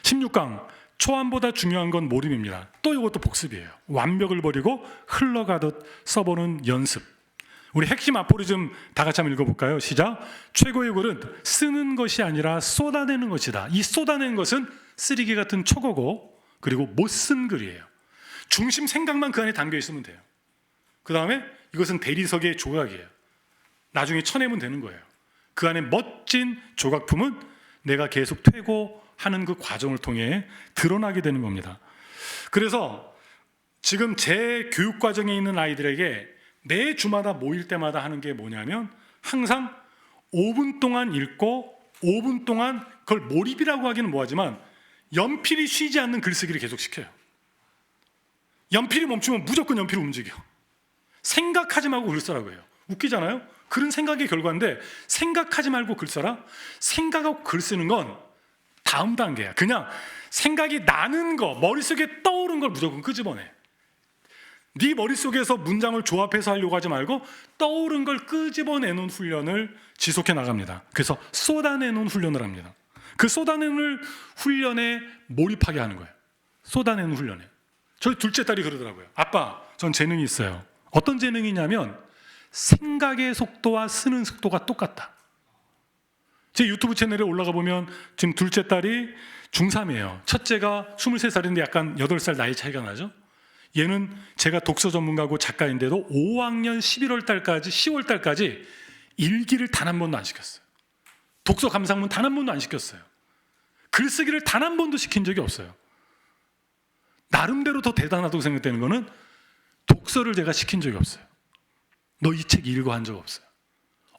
16강 초안보다 중요한 건 몰입입니다. 또 이것도 복습이에요. 완벽을 버리고 흘러가듯 써보는 연습. 우리 핵심 아포리즘 다 같이 한번 읽어볼까요? 시작. 최고의 글은 쓰는 것이 아니라 쏟아내는 것이다. 이 쏟아내는 것은 쓰레기 같은 초고고, 그리고 못 쓴 글이에요. 중심 생각만 그 안에 담겨 있으면 돼요. 그 다음에 이것은 대리석의 조각이에요. 나중에 쳐내면 되는 거예요. 그 안에 멋진 조각품은 내가 계속 퇴고하는 그 과정을 통해 드러나게 되는 겁니다. 그래서 지금 제 교육 과정에 있는 아이들에게 매 주마다 모일 때마다 하는 게 뭐냐면 항상 5분 동안 읽고 5분 동안 그걸 몰입이라고 하기는 뭐하지만 연필이 쉬지 않는 글쓰기를 계속 시켜요. 연필이 멈추면 무조건 연필이 움직여. 생각하지 말고 글 써라고 해요. 웃기잖아요? 글은 생각의 결과인데 생각하지 말고 글 써라? 생각하고 글 쓰는 건 다음 단계야. 그냥 생각이 나는 거, 머릿속에 떠오른 걸 무조건 끄집어내. 네 머릿속에서 문장을 조합해서 하려고 하지 말고 떠오른 걸 끄집어내는 훈련을 지속해 나갑니다. 그래서 쏟아내는 훈련을 합니다. 그 쏟아내는 훈련에 몰입하게 하는 거예요. 쏟아내는 훈련에. 저희 둘째 딸이 그러더라고요. 아빠, 전 재능이 있어요. 어떤 재능이냐면 생각의 속도와 쓰는 속도가 똑같다. 제 유튜브 채널에 올라가 보면 지금 둘째 딸이 중3이에요. 첫째가 23살인데 약간 8살 나이 차이가 나죠. 얘는 제가 독서 전문가고 작가인데도 5학년 11월 달까지 10월 달까지 일기를 단 한 번도 안 시켰어요. 독서 감상문 단 한 번도 안 시켰어요. 글쓰기를 단 한 번도 시킨 적이 없어요. 나름대로 더 대단하다고 생각되는 거는 독서를 제가 시킨 적이 없어요. 너 이 책 읽어 한 적 없어요.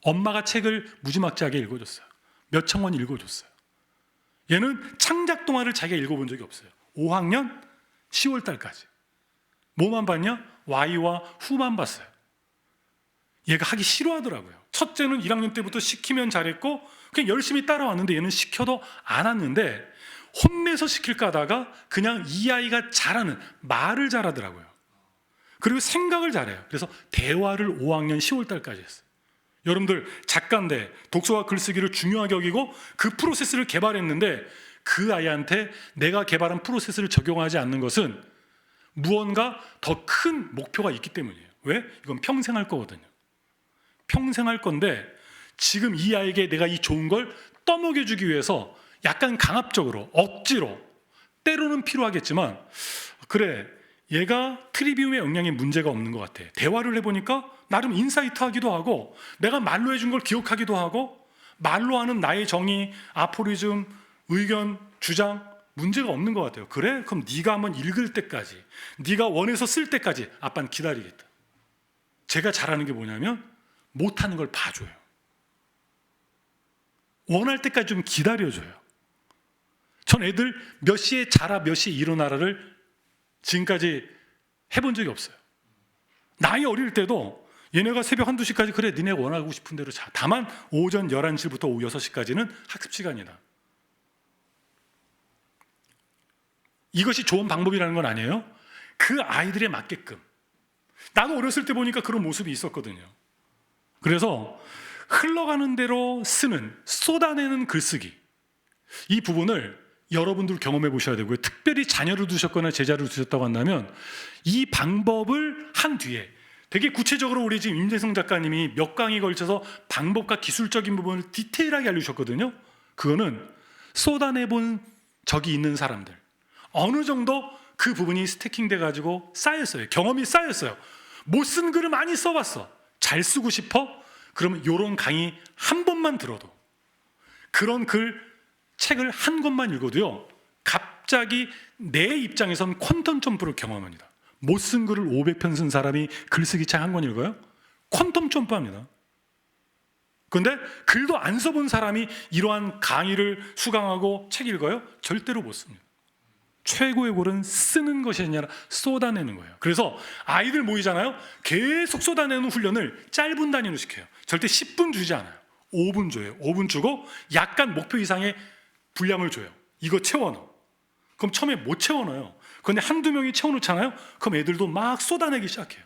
엄마가 책을 무지막지하게 읽어줬어요. 몇 천 권 읽어줬어요. 얘는 창작 동화를 자기가 읽어본 적이 없어요. 5학년 10월 달까지. 뭐만 봤냐? Y와 후만 봤어요. 얘가 하기 싫어하더라고요. 첫째는 1학년 때부터 시키면 잘했고 그냥 열심히 따라왔는데 얘는 시켜도 안 왔는데 혼내서 시킬까 하다가 그냥 이 아이가 잘하는 말을 잘하더라고요. 그리고 생각을 잘해요. 그래서 대화를 5학년 10월 달까지 했어요. 여러분들 작가인데 독서와 글쓰기를 중요하게 여기고 그 프로세스를 개발했는데 그 아이한테 내가 개발한 프로세스를 적용하지 않는 것은 무언가 더 큰 목표가 있기 때문이에요. 왜? 이건 평생 할 거거든요. 평생 할 건데 지금 이 아이에게 내가 이 좋은 걸 떠먹여주기 위해서 약간 강압적으로 억지로 때로는 필요하겠지만 그래 얘가 트리비움의 역량에 문제가 없는 것 같아. 대화를 해보니까 나름 인사이트 하기도 하고 내가 말로 해준 걸 기억하기도 하고 말로 하는 나의 정의, 아포리즘, 의견, 주장 문제가 없는 것 같아요. 그래? 그럼 네가 한번 읽을 때까지 네가 원해서 쓸 때까지 아빠는 기다리겠다. 제가 잘하는 게 뭐냐면 못하는 걸 봐줘요. 원할 때까지 좀 기다려줘요. 전 애들 몇 시에 자라 몇 시에 일어나라를 지금까지 해본 적이 없어요. 나이 어릴 때도 얘네가 새벽 1, 2시까지 그래 니네 원하고 싶은 대로 자. 다만 오전 11시부터 오후 6시까지는 학습 시간이다. 이것이 좋은 방법이라는 건 아니에요. 그 아이들에 맞게끔. 나도 어렸을 때 보니까 그런 모습이 있었거든요. 그래서 흘러가는 대로 쓰는, 쏟아내는 글쓰기. 이 부분을 여러분들 경험해 보셔야 되고요. 특별히 자녀를 두셨거나 제자를 두셨다고 한다면 이 방법을 한 뒤에 되게 구체적으로 우리 지금 임재성 작가님이 몇 강에 걸쳐서 방법과 기술적인 부분을 디테일하게 알려주셨거든요. 그거는 쏟아내본 적이 있는 사람들. 어느 정도 그 부분이 스태킹 돼가지고 쌓였어요. 경험이 쌓였어요. 못 쓴 글을 많이 써봤어. 잘 쓰고 싶어? 그러면 이런 강의 한 번만 들어도 그런 책을 한 권만 읽어도요 갑자기 내 입장에선 퀀텀 점프를 경험합니다. 못 쓴 글을 500편 쓴 사람이 글쓰기 책 한 권 읽어요? 퀀텀 점프합니다. 그런데 글도 안 써본 사람이 이러한 강의를 수강하고 책 읽어요? 절대로 못 씁니다. 최고의 골은 쓰는 것이 아니라 쏟아내는 거예요. 그래서 아이들 모이잖아요. 계속 쏟아내는 훈련을 짧은 단위로 시켜요. 절대 10분 주지 않아요. 5분 줘요. 5분 주고 약간 목표 이상의 분량을 줘요. 이거 채워넣어. 그럼 처음에 못 채워넣어요. 그런데 한두 명이 채워놓잖아요. 그럼 애들도 막 쏟아내기 시작해요.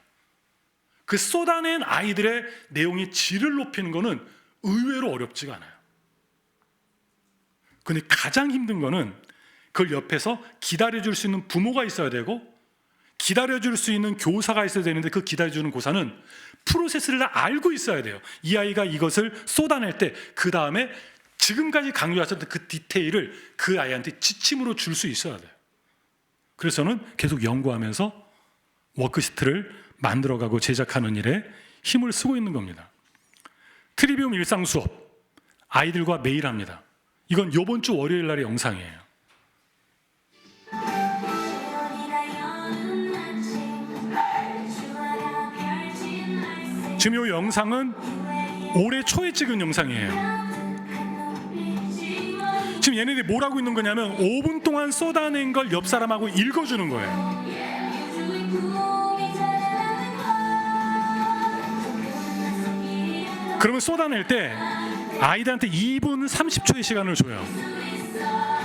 그 쏟아낸 아이들의 내용의 질을 높이는 거는 의외로 어렵지가 않아요. 그런데 가장 힘든 거는 그걸 옆에서 기다려줄 수 있는 부모가 있어야 되고 기다려줄 수 있는 교사가 있어야 되는데 그 기다려주는 교사는 프로세스를 다 알고 있어야 돼요. 이 아이가 이것을 쏟아낼 때 그 다음에 지금까지 강조하셨던 그 디테일을 그 아이한테 지침으로 줄 수 있어야 돼요. 그래서 저는 계속 연구하면서 워크시트를 만들어가고 제작하는 일에 힘을 쓰고 있는 겁니다. 트리비움 일상 수업 아이들과 매일 합니다. 이건 이번 주 월요일 날의 영상이에요. 지금 이 영상은 올해 초에 찍은 영상이에요. 지금 얘네들이 뭘 하고 있는 거냐면 5분 동안 쏟아낸 걸 옆 사람하고 읽어주는 거예요. 그러면 쏟아낼 때 아이들한테 2분 30초의 시간을 줘요.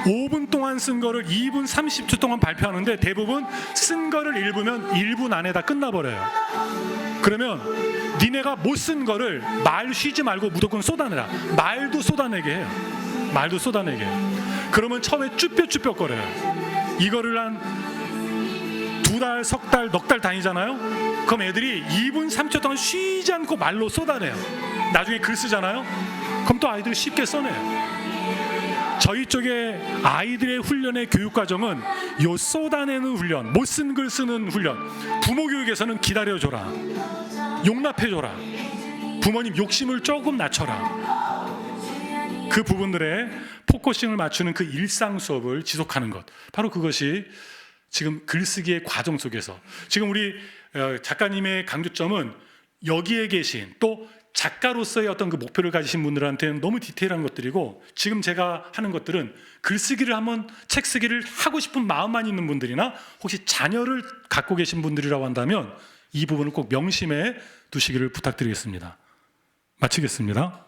5분 동안 쓴 거를 2분 30초 동안 발표하는데 대부분 쓴 거를 읽으면 1분 안에 다 끝나버려요. 그러면 니네가 못 쓴 거를 말 쉬지 말고 무조건 쏟아내라. 말도 쏟아내게 해요. 말도 쏟아내게 해요. 그러면 처음에 쭈뼛쭈뼛거려요. 이거를 한 2달, 석 달, 넉 달 다니잖아요. 그럼 애들이 2분 30초 동안 쉬지 않고 말로 쏟아내요. 나중에 글 쓰잖아요. 그럼 또 아이들이 쉽게 써내요. 저희 쪽에 아이들의 훈련의 교육과정은 요 쏟아내는 훈련, 못 쓴 글 쓰는 훈련, 부모 교육에서는 기다려줘라, 용납해줘라, 부모님 욕심을 조금 낮춰라, 그 부분들에 포커싱을 맞추는 그 일상 수업을 지속하는 것, 바로 그것이 지금 글쓰기의 과정 속에서 지금 우리 작가님의 강조점은 여기에 계신 또 작가로서의 어떤 그 목표를 가지신 분들한테는 너무 디테일한 것들이고, 지금 제가 하는 것들은 글쓰기를 한번 책 쓰기를 하고 싶은 마음만 있는 분들이나 혹시 자녀를 갖고 계신 분들이라고 한다면 이 부분을 꼭 명심해 두시기를 부탁드리겠습니다. 마치겠습니다.